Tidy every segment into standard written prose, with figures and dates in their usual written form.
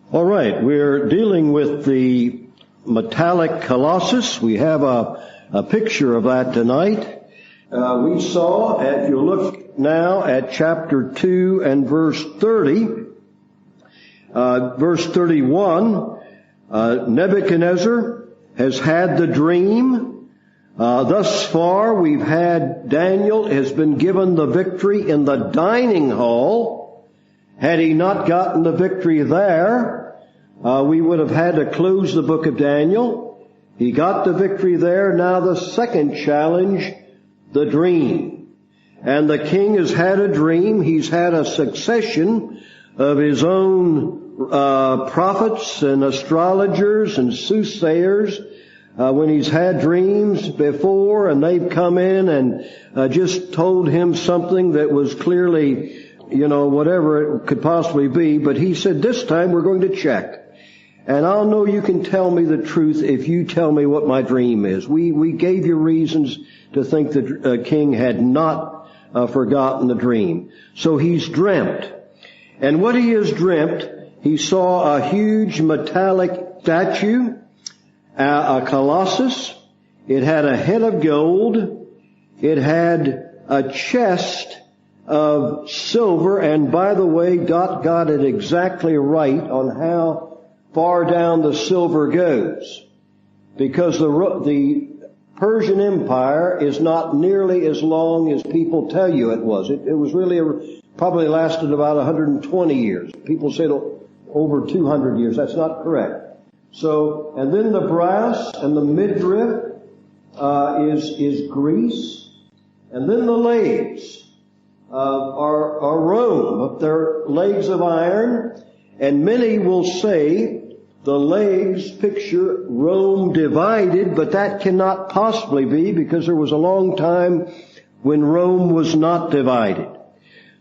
All right, we're dealing with the metallic colossus. We have a picture of that tonight. We saw, if you look now at chapter 2 and verse 30, verse 31, Nebuchadnezzar has had the dream. Thus far, we've had Daniel has been given the victory in the dining hall. Had he not gotten the victory there, we would have had to close the book of Daniel. He got the victory there. Now the second challenge, the dream. And the king has had a dream. He's had a succession of his own prophets and astrologers and soothsayers when he's had dreams before, and they've come in and just told him something that was clearly, whatever it could possibly be. But he said, this time we're going to check. And I'll know you can tell me the truth if you tell me what my dream is. We gave you reasons to think the king had not forgotten the dream. So he's dreamt. And what he has dreamt, he saw a huge metallic statue, a colossus. It had a head of gold. It had a chest of silver. And by the way, Dot got it exactly right on how far down the silver goes, because the Persian Empire is not nearly as long as people tell you it was. It was really probably lasted about 120 years. People say over 200 years. That's not correct. So, and then the brass and the midriff is Greece, and then the legs are Rome. They're legs of iron, and many will say the legs picture Rome divided, but that cannot possibly be, because there was a long time when Rome was not divided.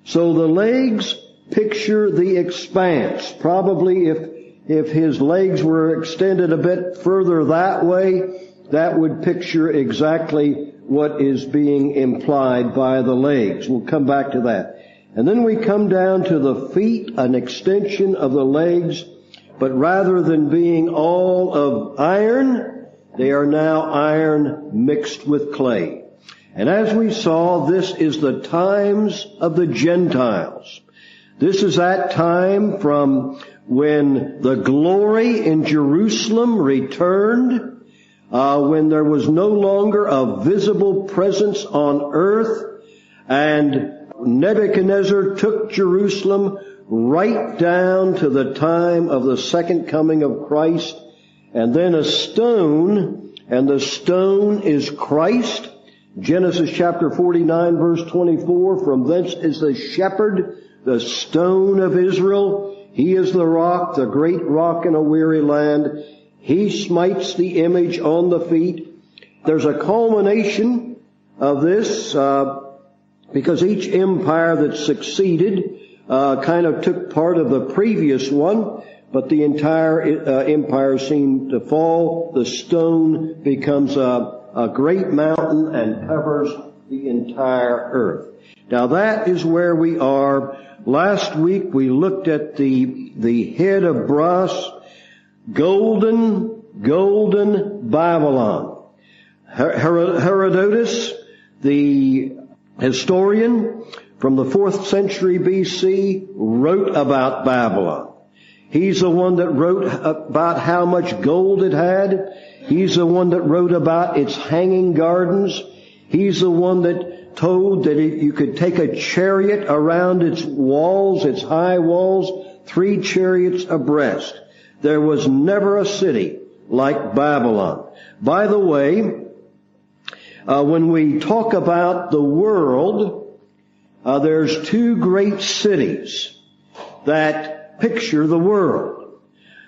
So the legs picture the expanse. Probably if his legs were extended a bit further that way, that would picture exactly what is being implied by the legs. We'll come back to that. And then we come down to the feet, an extension of the legs. But rather than being all of iron, they are now iron mixed with clay. And as we saw, this is the times of the Gentiles. This is that time from when the glory in Jerusalem returned, when there was no longer a visible presence on earth, and Nebuchadnezzar took Jerusalem right down to the time of the second coming of Christ, and then a stone, and the stone is Christ. Genesis chapter 49 verse 24, from thence is the shepherd, the stone of Israel. He is the rock, the great rock in a weary land. He smites the image on the feet. There's a culmination of this, because each empire that succeeded kind of took part of the previous one, but the entire empire seemed to fall. The stone becomes a great mountain and covers the entire earth. Now that is where we are. Last week we looked at the head of brass, golden Babylon. Herodotus, the historian, from the 4th century BC, wrote about Babylon. He's the one that wrote about how much gold it had. He's the one that wrote about its hanging gardens. He's the one that told that you could take a chariot around its walls, its high walls, 3 chariots abreast. There was never a city like Babylon. By the way, when we talk about the world, there's 2 great cities that picture the world.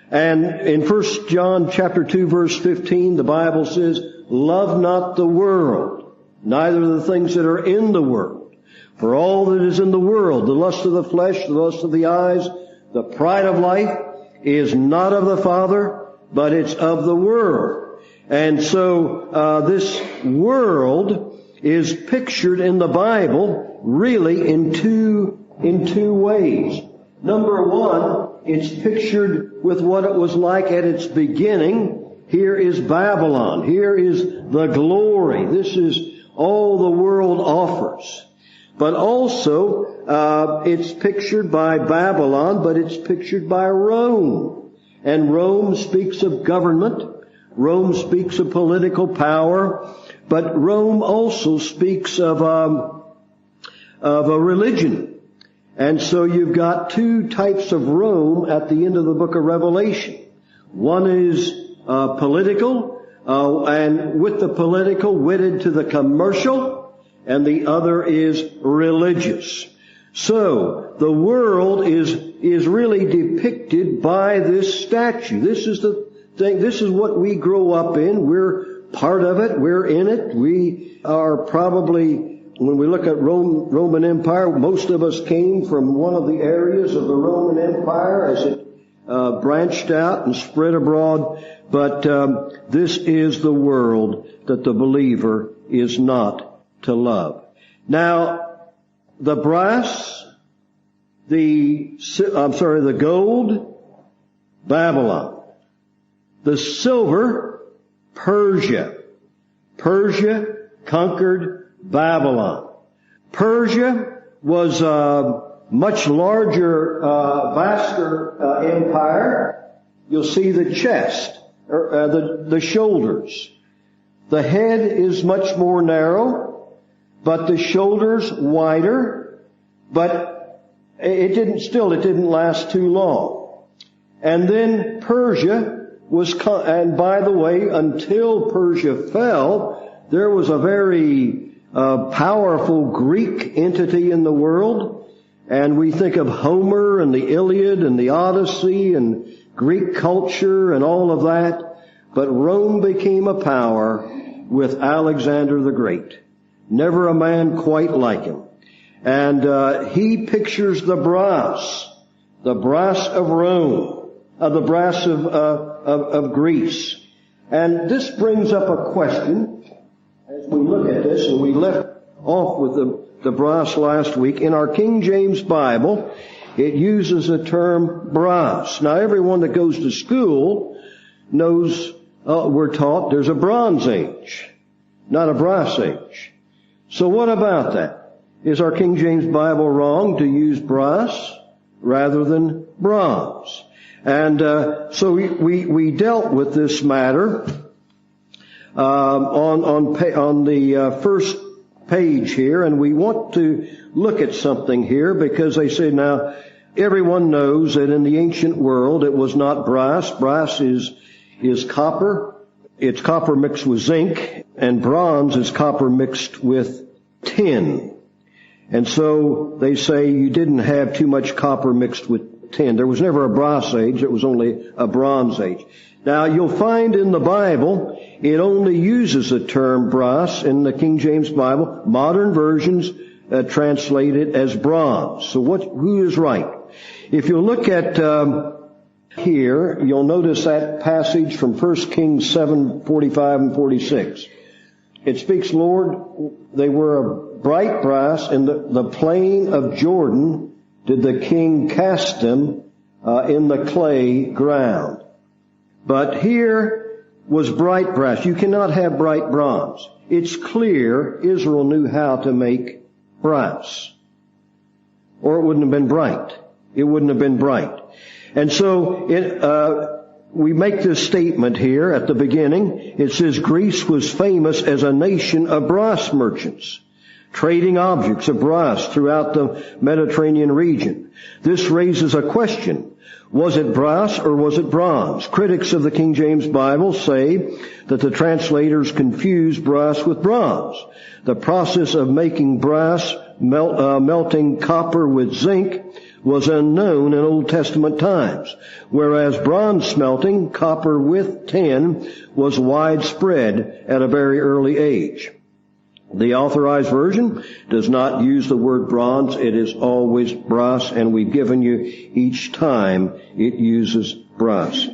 And in 1 John chapter 2 verse 15, the Bible says, love not the world, neither the things that are in the world. For all that is in the world, the lust of the flesh, the lust of the eyes, the pride of life, is not of the Father, but it's of the world. And so this world is pictured in the Bible really in two ways. Number one, it's pictured with what it was like at its beginning. Here is Babylon. Here is the glory. This is all the world offers. But also, it's pictured by Babylon, but it's pictured by Rome. And Rome speaks of government. Rome speaks of political power. But Rome also speaks of a religion. And so you've got two types of Rome at the end of the book of Revelation. One is political, and with the political wedded to the commercial, and the other is religious. So the world is really depicted by this statue. This is the thing. This is what we grow up in. We're part of it. We're in it. We are probably, when we look at Roman Empire, most of us came from one of the areas of the Roman Empire as it branched out and spread abroad. But this is the world that the believer is not to love. Now, the brass, the gold, Babylon. The silver, Persia. Persia conquered Babylon. Persia was a much larger, vaster empire. You'll see the chest, the shoulders. The head is much more narrow, but the shoulders wider. But it didn't last too long. And then Persia and by the way, until Persia fell, there was a very powerful Greek entity in the world. And we think of Homer and the Iliad and the Odyssey and Greek culture and all of that. But Rome became a power with Alexander the Great. Never a man quite like him. And he pictures the brass of Rome, the brass of Greece. And this brings up a question as we look at this, and we left off with the brass last week. In our King James Bible, it uses the term brass. Now, everyone that goes to school knows, we're taught there's a Bronze Age, not a Brass Age. So what about that? Is our King James Bible wrong to use brass rather than bronze? And so we dealt with this matter on the first page here, and we want to look at something here because they say now everyone knows that in the ancient world it was not brass. Brass is copper. It's copper mixed with zinc, and bronze is copper mixed with tin. And so they say you didn't have too much copper mixed with tin. There was never a brass age. It was only a bronze age. Now, you'll find in the Bible, it only uses the term brass in the King James Bible. Modern versions translate it as bronze. So who is right? If you look at here, you'll notice that passage from 1 Kings 7:45 and 46. It speaks, Lord, they were a bright brass, in the plain of Jordan did the king cast them in the clay ground. But here was bright brass. You cannot have bright bronze. It's clear Israel knew how to make brass, or it wouldn't have been bright. It wouldn't have been bright. And so we make this statement here at the beginning. It says Greece was famous as a nation of brass merchants, trading objects of brass throughout the Mediterranean region. This raises a question. Was it brass or was it bronze? Critics of the King James Bible say that the translators confused brass with bronze. The process of making brass, melting copper with zinc, was unknown in Old Testament times, whereas bronze smelting, copper with tin, was widespread at a very early age. The Authorized Version does not use the word bronze. It is always brass, and we've given you each time it uses brass.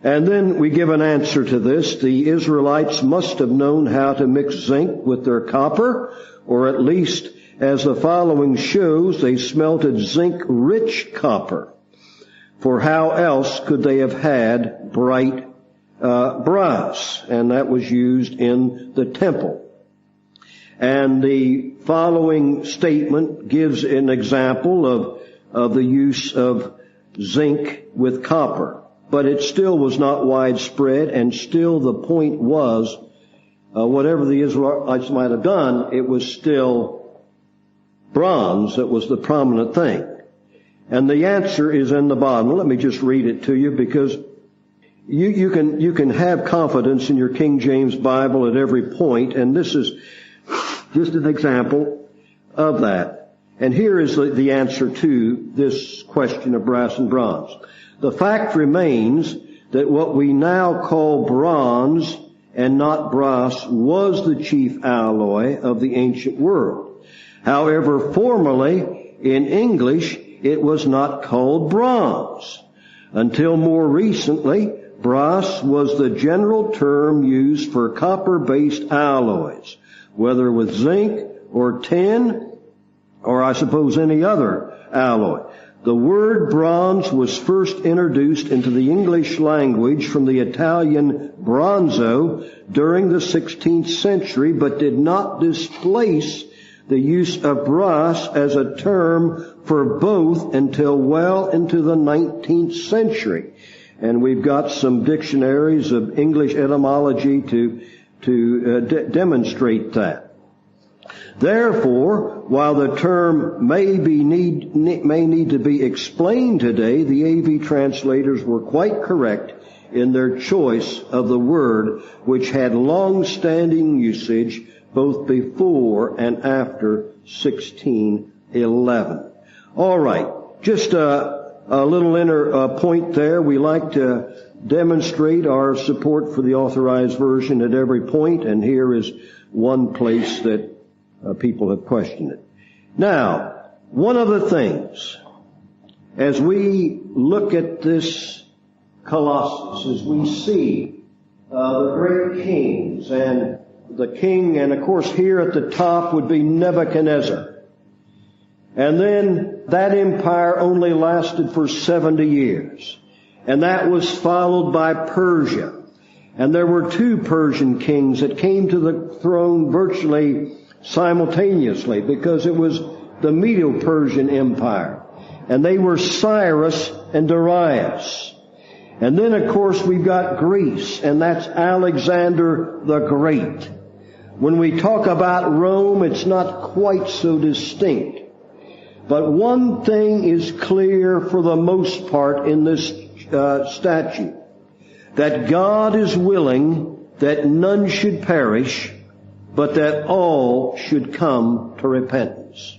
And then we give an answer to this. The Israelites must have known how to mix zinc with their copper, or at least, as the following shows, they smelted zinc-rich copper. for how else could they have had bright brass? And that was used in the temple. And the following statement gives an example of the use of zinc with copper. But it still was not widespread, and still the point was, whatever the Israelites might have done, it was still bronze that was the prominent thing. And the answer is in the bottom. Let me just read it to you, because you can have confidence in your King James Bible at every point, and this is just an example of that. And here is the answer to this question of brass and bronze. The fact remains that what we now call bronze and not brass was the chief alloy of the ancient world. However, formerly in English it was not called bronze. Until more recently, brass was the general term used for copper-based alloys, whether with zinc or tin, or I suppose any other alloy. The word bronze was first introduced into the English language from the Italian bronzo during the 16th century, but did not displace the use of brass as a term for both until well into the 19th century. And we've got some dictionaries of English etymology to demonstrate that. Therefore, while the term may need to be explained today, the AV translators were quite correct in their choice of the word, which had long-standing usage both before and after 1611. All right, just a little inner point there. We like to demonstrate our support for the Authorized Version at every point, and here is one place that people have questioned it. Now, one of the things, as we look at this Colossus, as we see the great kings, and the king, and of course here at the top would be Nebuchadnezzar. And then that empire only lasted for 70 years. And that was followed by Persia. And there were two Persian kings that came to the throne virtually simultaneously, because it was the Medo-Persian Empire. And they were Cyrus and Darius. And then, of course, we've got Greece, and that's Alexander the Great. When we talk about Rome, it's not quite so distinct. But one thing is clear for the most part in this statute, that God is willing that none should perish, but that all should come to repentance.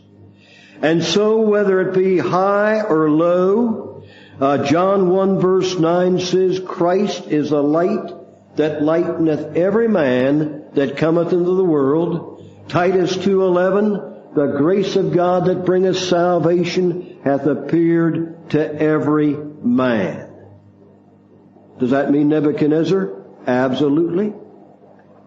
And so whether it be high or low, John 1 verse 9 says, Christ is a light that lighteneth every man that cometh into the world. Titus 2:11, the grace of God that bringeth salvation hath appeared to every man. Does that mean Nebuchadnezzar? Absolutely.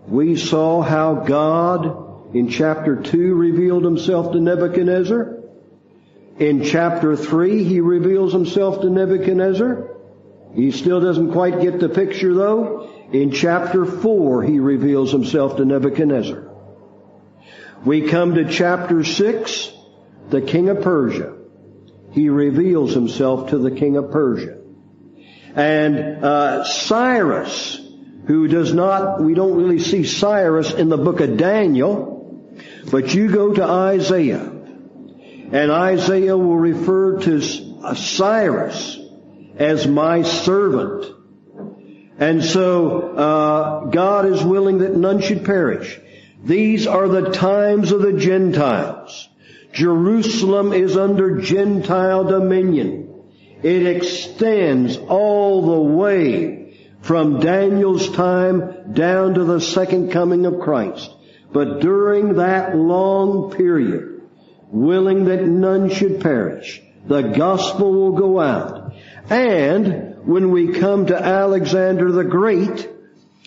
We saw how God in chapter 2 revealed himself to Nebuchadnezzar. In chapter 3 he reveals himself to Nebuchadnezzar. He still doesn't quite get the picture though. In chapter 4 he reveals himself to Nebuchadnezzar. We come to chapter 6, the king of Persia. He reveals himself to the king of Persia. And Cyrus, who we don't really see Cyrus in the book of Daniel, but you go to Isaiah, and Isaiah will refer to Cyrus as my servant. And so God is willing that none should perish. These are the times of the Gentiles. Jerusalem is under Gentile dominion. It extends all the way from Daniel's time down to the second coming of Christ. But during that long period, willing that none should perish, the gospel will go out. And when we come to Alexander the Great,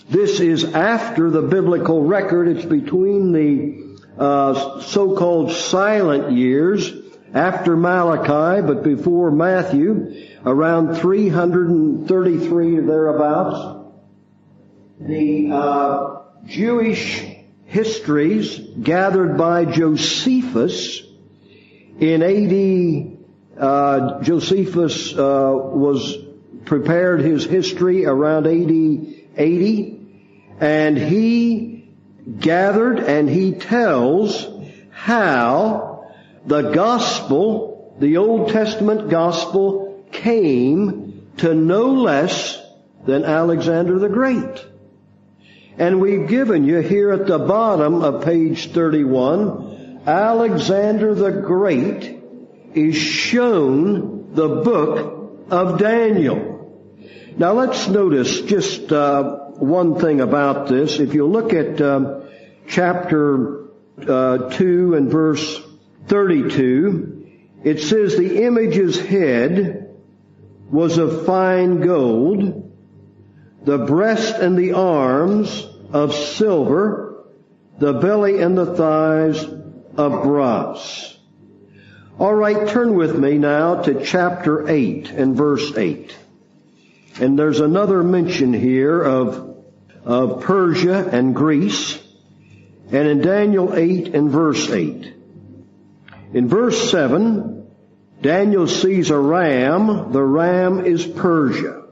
this is after the biblical record. It's between the so-called silent years after Malachi, but before Matthew, around 333 or thereabouts. The Jewish histories gathered by Josephus in AD, Josephus prepared his history around AD 80, and he gathered and he tells how the gospel, the Old Testament gospel, came to no less than Alexander the Great. And we've given you here at the bottom of page 31, Alexander the Great is shown the book of Daniel. Now let's notice just one thing about this. If you look at chapter 2 and verse 32, it says, the image's head was of fine gold, the breast and the arms of silver, the belly and the thighs of brass. All right, turn with me now to chapter 8 and verse 8. And there's another mention here of Persia and Greece. And in Daniel 8 and verse 8. In verse 7, Daniel sees a ram. The ram is Persia.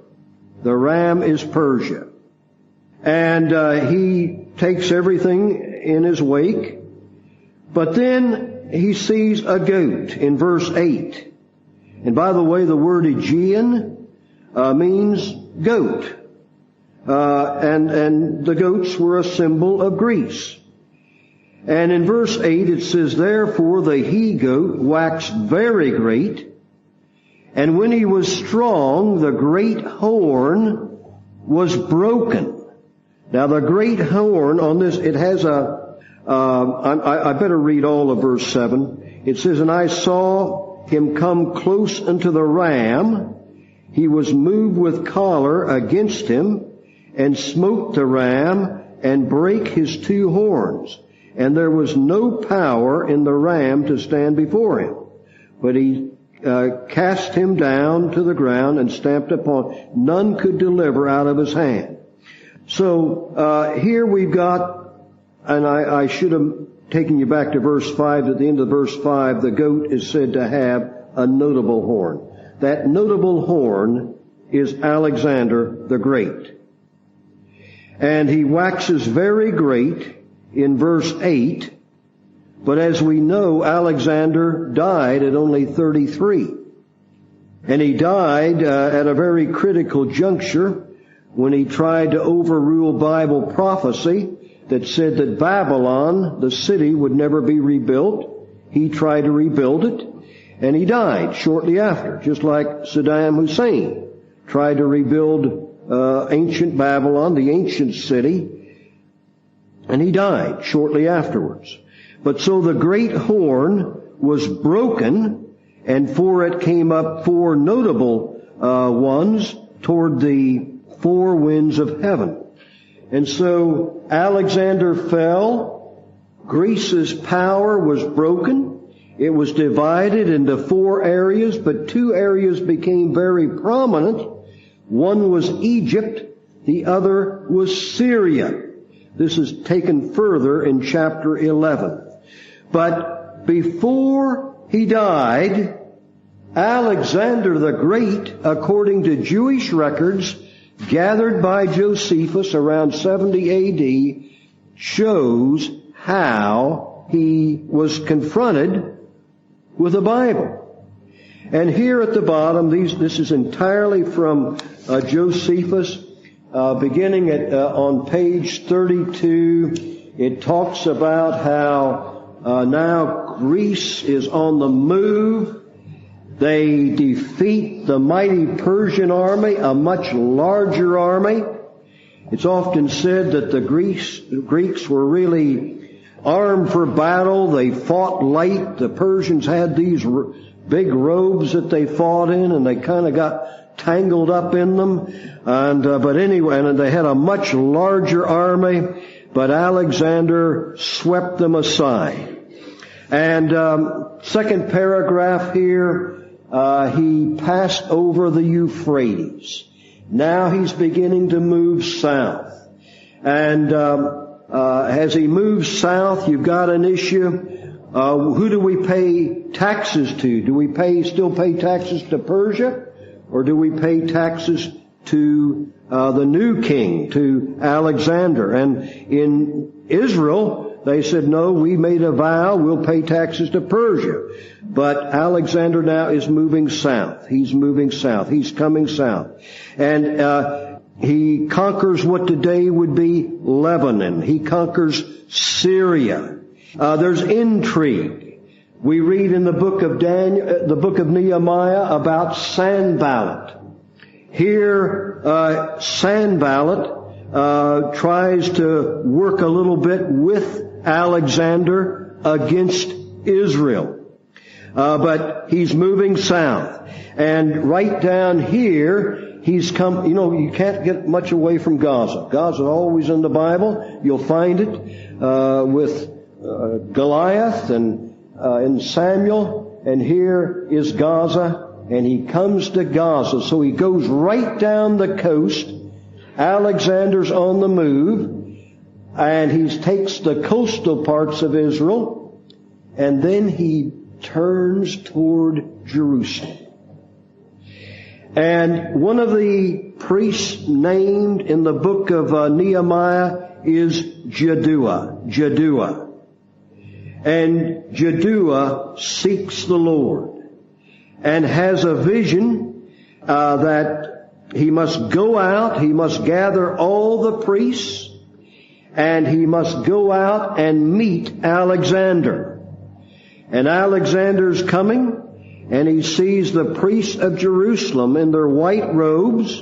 The ram is Persia. And he takes everything in his wake. But then he sees a goat in verse 8. And by the way, the word Aegean means goat. And the goats were a symbol of Greece. And in verse 8 it says, therefore the he-goat waxed very great, and when he was strong, the great horn was broken. Now the great horn on this, it has I better read all of verse 7. It says, and I saw him come close unto the ram. He was moved with choler against him, and smote the ram, and brake his two horns. And there was no power in the ram to stand before him. But he cast him down to the ground and stamped upon. None could deliver out of his hand. So here we've got, and I should have taken you back to verse 5. At the end of verse 5, the goat is said to have a notable horn. That notable horn is Alexander the Great. And he waxes very great in verse 8, but as we know, Alexander died at only 33. And he died at a very critical juncture when he tried to overrule Bible prophecy that said that Babylon, the city, would never be rebuilt. He tried to rebuild it, and he died shortly after, just like Saddam Hussein tried to rebuild ancient Babylon, the ancient city, and he died shortly afterwards. But so the great horn was broken, and for it came up four notable ones toward the four winds of heaven. And so Alexander fell. Greece's power was broken. It was divided into four areas, but two areas became very prominent. One was Egypt, the other was Syria. This is taken further in chapter 11. But before he died, Alexander the Great, according to Jewish records gathered by Josephus around 70 AD, shows how he was confronted with the Bible. And here at the bottom, this is entirely from Josephus. Beginning on page 32, it talks about how now Greece is on the move. They defeat the mighty Persian army, a much larger army. It's often said that the Greeks were really armed for battle. They fought light. The Persians had these big robes that they fought in, and they kind of got tangled up in them. But anyway, and they had a much larger army, but Alexander swept them aside. And second paragraph here, he passed over the Euphrates. Now he's beginning to move south. And as he moves south, you've got an issue. Who do we pay taxes to? Do we still pay taxes to Persia? Or do we pay taxes to the new king, to Alexander? And in Israel, they said, no, we made a vow, we'll pay taxes to Persia. But Alexander now is moving south. He's moving south. He's coming south. And he conquers what today would be Lebanon. He conquers Syria. There's intrigue. We read in the book of the book of Nehemiah about Sanballat. Here, Sanballat tries to work a little bit with Alexander against Israel. But he's moving south. And right down here, he's come, you can't get much away from Gaza. Gaza's always in the Bible. You'll find it with Goliath and in Samuel. And here is Gaza. And he comes to Gaza. So he goes right down the coast. Alexander's on the move. And he takes the coastal parts of Israel. And then he turns toward Jerusalem. And one of the priests named in the book of Nehemiah is Jaddua. And Jaddua seeks the Lord and has a vision that he must go out, he must gather all the priests, and he must go out and meet Alexander. And Alexander's coming, and he sees the priests of Jerusalem in their white robes,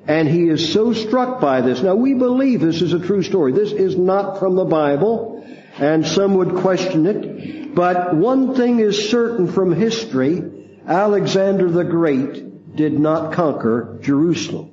and he is so struck by this. Now, we believe this is a true story. This is not from the Bible, and some would question it. But one thing is certain from history: Alexander the Great did not conquer Jerusalem.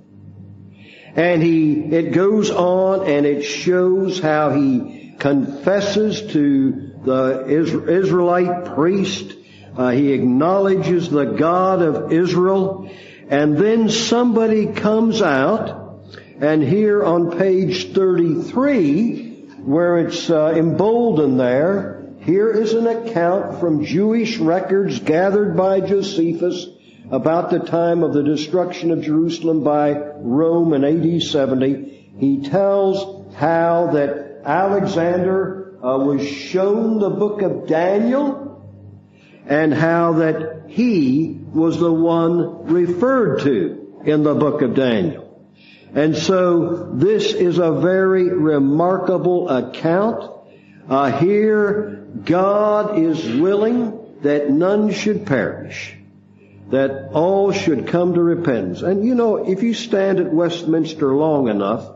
And it goes on, and it shows how he confesses to the Israelite priest. He acknowledges the God of Israel. And then somebody comes out, and here on page 33, where it's emboldened there, here is an account from Jewish records gathered by Josephus about the time of the destruction of Jerusalem by Rome in AD 70. He tells how that Alexander was shown the book of Daniel, and how that he was the one referred to in the book of Daniel. And so this is a very remarkable account. Here, God is willing that none should perish, that all should come to repentance. And if you stand at Westminster long enough,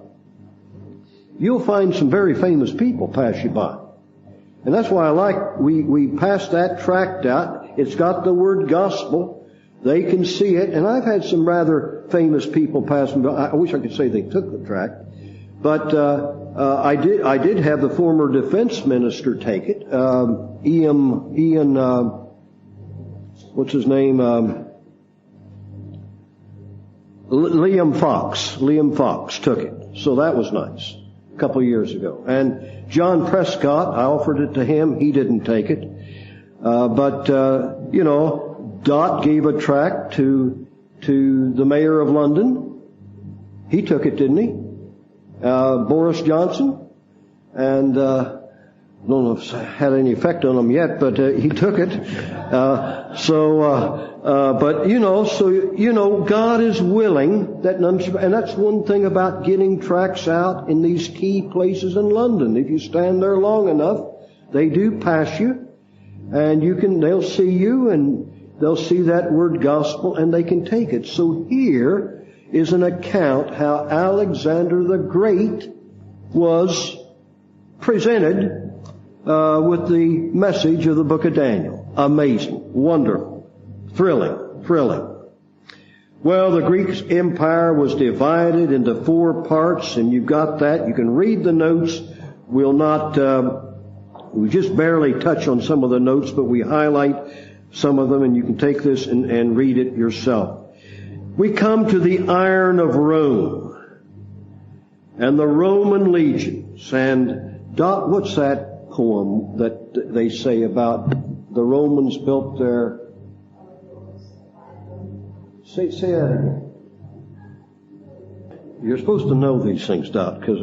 you'll find some very famous people pass you by. And that's why we passed that tract out. It's got the word gospel. They can see it. And I've had some rather famous people pass me by. I wish I could say they took the tract. But I did have the former defense minister take it. Ian, what's his name? Liam Fox took it. So that was nice. A couple of years ago. And John Prescott, I offered it to him. He didn't take it. But Dot gave a tract to the mayor of London. He took it, didn't he? Boris Johnson. And I don't know if it's had any effect on him yet, but he took it. God is willing that none should, and that's one thing about getting tracts out in these key places in London. If you stand there long enough, they do pass you, and they'll see you, and they'll see that word gospel, and they can take it. So here is an account how Alexander the Great was presented with the message of the book of Daniel. Amazing, wonderful, thrilling. Well, the Greek Empire was divided into 4 parts, and you've got that. You can read the notes. We'll not We just barely touch on some of the notes, but we highlight some of them, and you can take this and read it yourself. We come to the iron of Rome and the Roman legions. And Dot, what's that poem that they say about the Romans built their... Say that again. You're supposed to know these things, Dot, because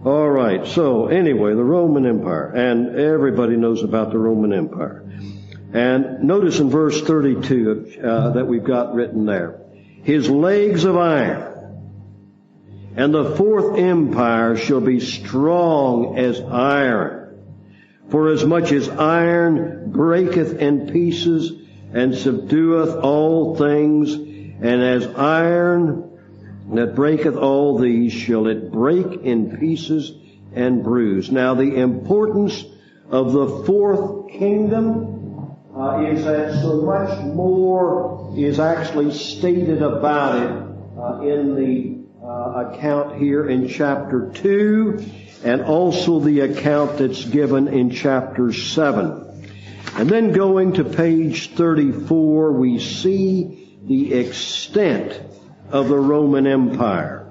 All right, so anyway, the Roman Empire. And everybody knows about the Roman Empire. And notice in verse 32 that we've got written there. His legs of iron, and the fourth empire shall be strong as iron. For as much as iron breaketh in pieces, and subdueth all things, and as iron that breaketh all these, shall it break in pieces and bruise. Now the importance of the fourth kingdom is that so much more is actually stated about it in the account here in chapter 2, and also the account that's given in chapter 7. And then going to page 34, we see the extent of the Roman Empire.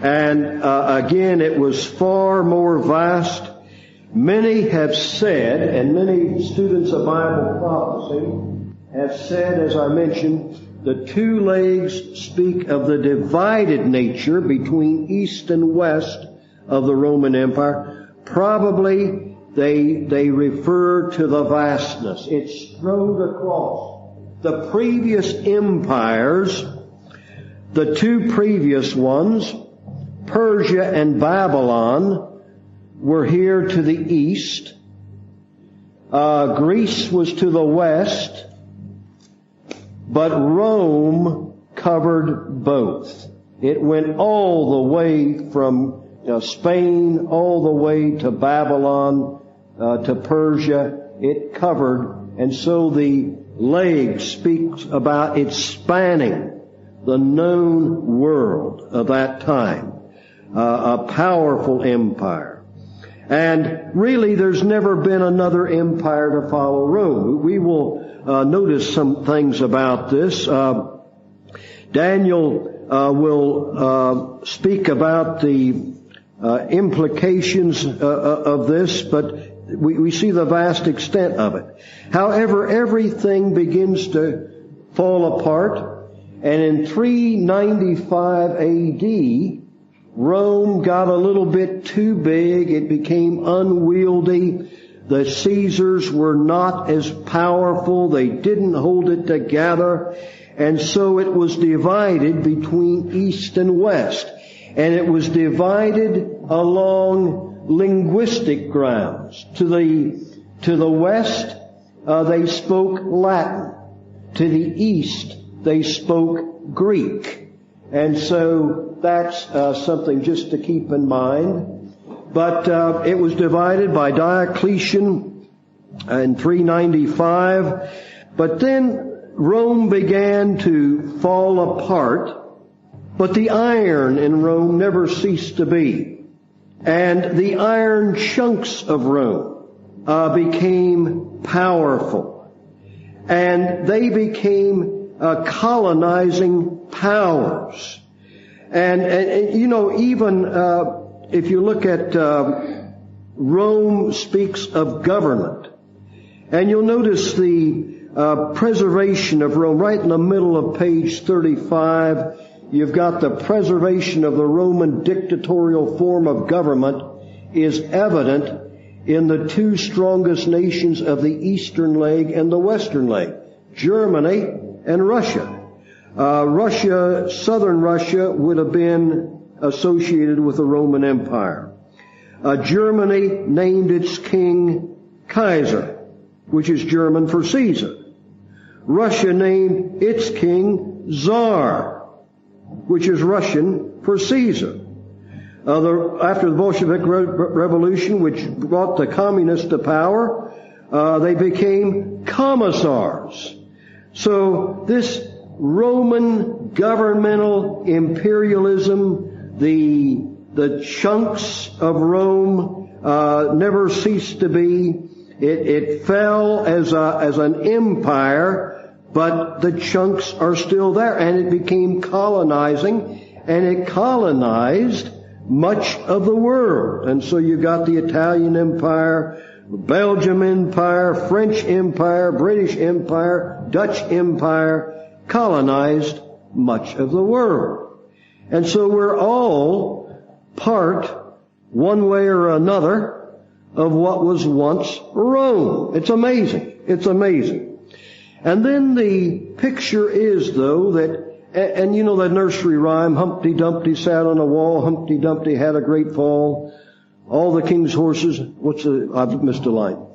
And again, it was far more vast. Many have said, and many students of Bible prophecy have said, as I mentioned, the two legs speak of the divided nature between east and west of the Roman Empire. Probably they refer to the vastness. It strode across the previous empires. The two previous ones, Persia and Babylon, were here to the east. Greece was to the west, but Rome covered both. It went all the way from Spain all the way to Babylon, to Persia. It covered, and so the leg speaks about it spanning the known world of that time. A powerful empire. And really there's never been another empire to follow Rome. We will notice some things about this. Daniel will speak about the implications of this, but we see the vast extent of it. However, everything begins to fall apart, and in 395 AD, Rome got a little bit too big. It became unwieldy. The Caesars were not as powerful. They didn't hold it together. And so it was divided between east and west. And it was divided along linguistic grounds. To the west, they spoke Latin. To the east, they spoke Greek. And so that's something just to keep in mind. But it was divided by Diocletian in 395. But then Rome began to fall apart. But the iron in Rome never ceased to be. And the iron chunks of Rome became powerful. And they became colonizing powers. And you know, even if you look at Rome speaks of government, and you'll notice the preservation of Rome right in the middle of page 35. You've got the preservation of the Roman dictatorial form of government is evident in the two strongest nations of the eastern leg and the western leg, Germany and Russia. Southern Russia would have been associated with the Roman Empire. Germany named its king Kaiser, which is German for Caesar. Russia named its king Tsar, which is Russian for Caesar. After the Bolshevik Revolution, which brought the communists to power, they became commissars. So this Roman governmental imperialism, the the chunks of Rome never ceased to be. It fell as an empire, but the chunks are still there, and it became colonizing, and it colonized much of the world. And so you got the Italian Empire, Belgium Empire, French Empire, British Empire, Dutch Empire, colonized much of the world. And so we're all part, one way or another, of what was once Rome. It's amazing. It's amazing. And then the picture is, though, that, and you know that nursery rhyme, Humpty Dumpty sat on a wall, Humpty Dumpty had a great fall, all the king's horses, I've missed a line.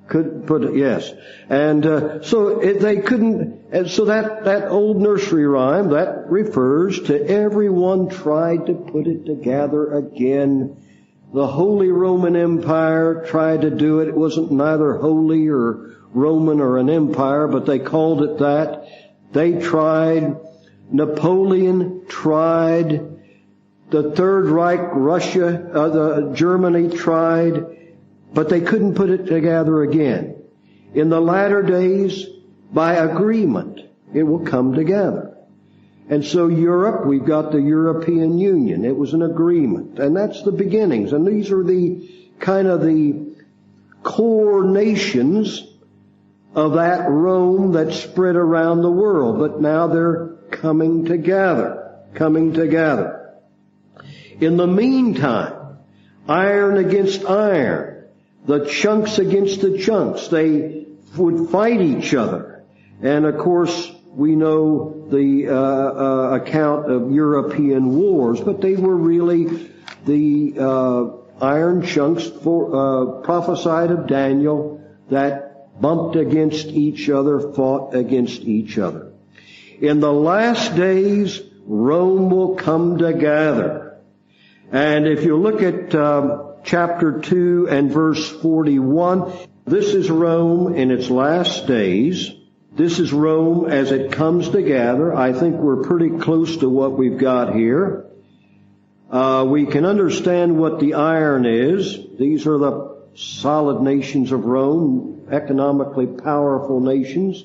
Could put it, yes. And they couldn't, and so that old nursery rhyme, that refers to everyone tried to put it together again. The Holy Roman Empire tried to do it. It wasn't neither holy or Roman or an empire, but they called it that. They tried. Napoleon tried. The Third Reich, Germany tried, but they couldn't put it together again. In the latter days, by agreement, it will come together. And so Europe, we've got the European Union. It was an agreement. And that's the beginnings. And these are the kind of the core nations of that Rome that spread around the world. But now they're coming together. In the meantime, iron against iron, the chunks against the chunks, they would fight each other. And of course, we know the account of European wars, but they were really the iron chunks prophesied of Daniel that bumped against each other, fought against each other. In the last days, Rome will come together. And if you look at chapter 2 and verse 41, this is Rome in its last days. This is Rome as it comes together. I think we're pretty close to what we've got here. We can understand what the iron is. These are the solid nations of Rome, economically powerful nations.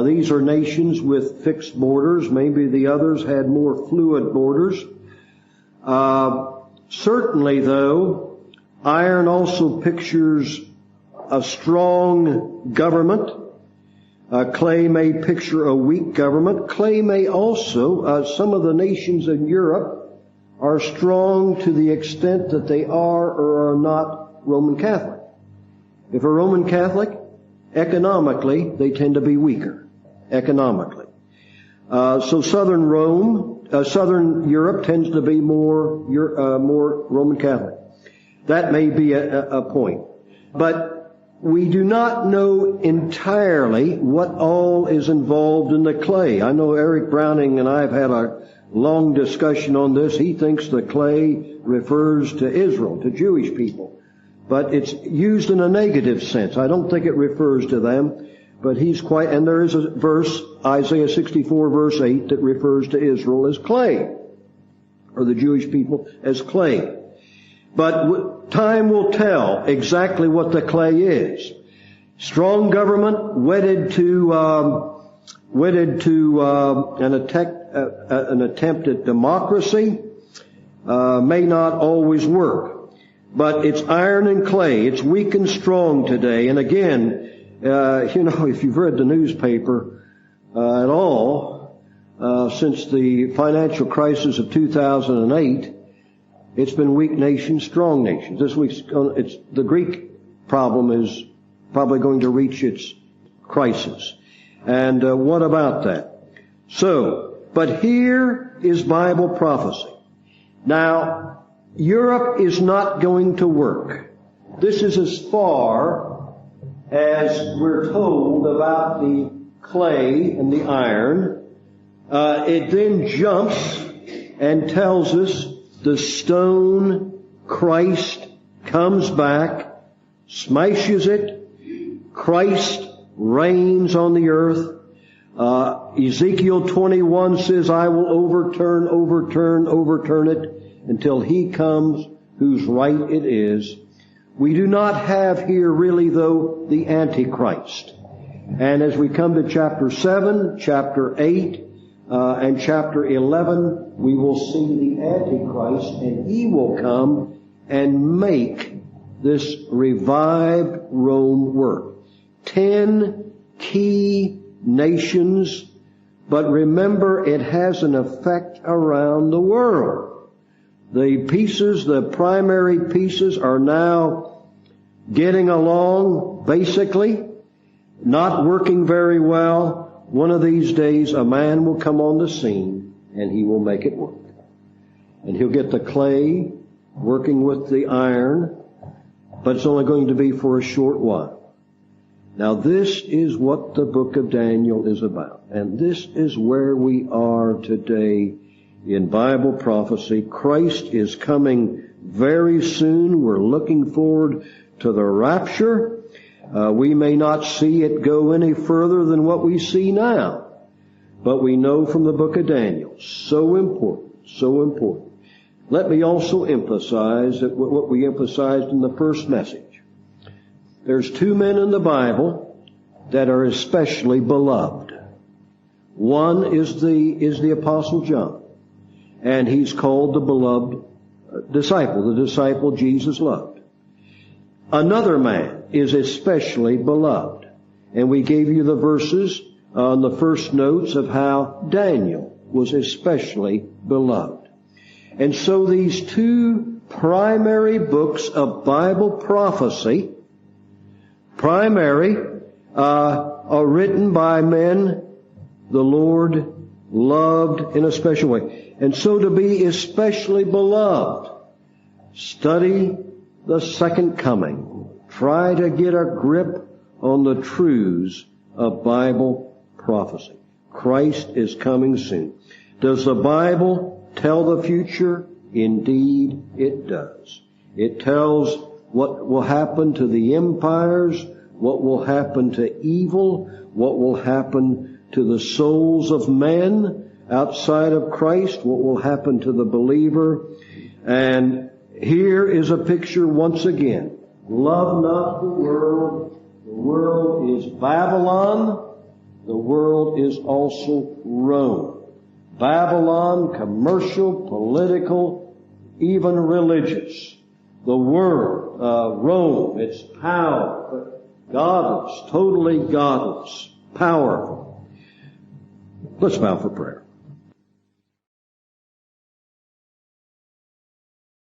These are nations with fixed borders. Maybe the others had more fluid borders. Certainly, though, iron also pictures a strong government. Clay may picture a weak government. Clay may also, some of the nations in Europe are strong to the extent that they are or are not Roman Catholic. If a Roman Catholic, economically, they tend to be weaker, economically. So southern Europe tends to be more Roman Catholic. That may be a point. But we do not know entirely what all is involved in the clay. I know Eric Browning and I have had a long discussion on this. He thinks the clay refers to Israel, to Jewish people. But it's used in a negative sense. I don't think it refers to them. But and there is a verse, Isaiah 64 verse 8, that refers to Israel as clay, or the Jewish people as clay. But time will tell exactly what the clay is. Strong government wedded to an attempt at democracy may not always work. But it's iron and clay. It's weak and strong today. And again, if you've read the newspaper at all since the financial crisis of 2008, it's been weak nations, strong nations. This week's the Greek problem is probably going to reach its crisis. And what about that? So, but here is Bible prophecy. Now, Europe is not going to work. This is as far as we're told about the clay and the iron. It then jumps and tells us the stone, Christ, comes back, smashes it. Christ reigns on the earth. Ezekiel 21 says, I will overturn it, until He comes, whose right it is. We do not have here really, though, the Antichrist. And as we come to chapter 7, chapter 8, and chapter 11, we will see the Antichrist, and he will come and make this revived Rome work. 10 key nations, but remember, it has an effect around the world. The pieces, the primary pieces, are now getting along, basically, not working very well. One of these days, a man will come on the scene, and he will make it work. And he'll get the clay working with the iron, but it's only going to be for a short while. Now, this is what the book of Daniel is about. And this is where we are today in Bible prophecy. Christ is coming very soon. We're looking forward to the rapture. We may not see it go any further than what we see now. But we know from the book of Daniel, so important, so important. Let me also emphasize that what we emphasized in the first message. There's 2 men in the Bible that are especially beloved. One is the Apostle John, and he's called the beloved disciple, the disciple Jesus loved. Another man is especially beloved, and we gave you the verses on the first notes of how Daniel was especially beloved. And so these 2 primary books of Bible prophecy, are written by men the Lord loved in a special way. And so to be especially beloved, study the second coming. Try to get a grip on the truths of Bible prophecy. Christ is coming soon. Does the Bible tell the future? Indeed, it does. It tells what will happen to the empires, what will happen to evil, what will happen to the souls of men outside of Christ, what will happen to the believer. And here is a picture once again. Love not the world. The world is Babylon. The world is also Rome. Babylon, commercial, political, even religious. The world, Rome, its power, godless, totally godless, powerful. Let's bow for prayer.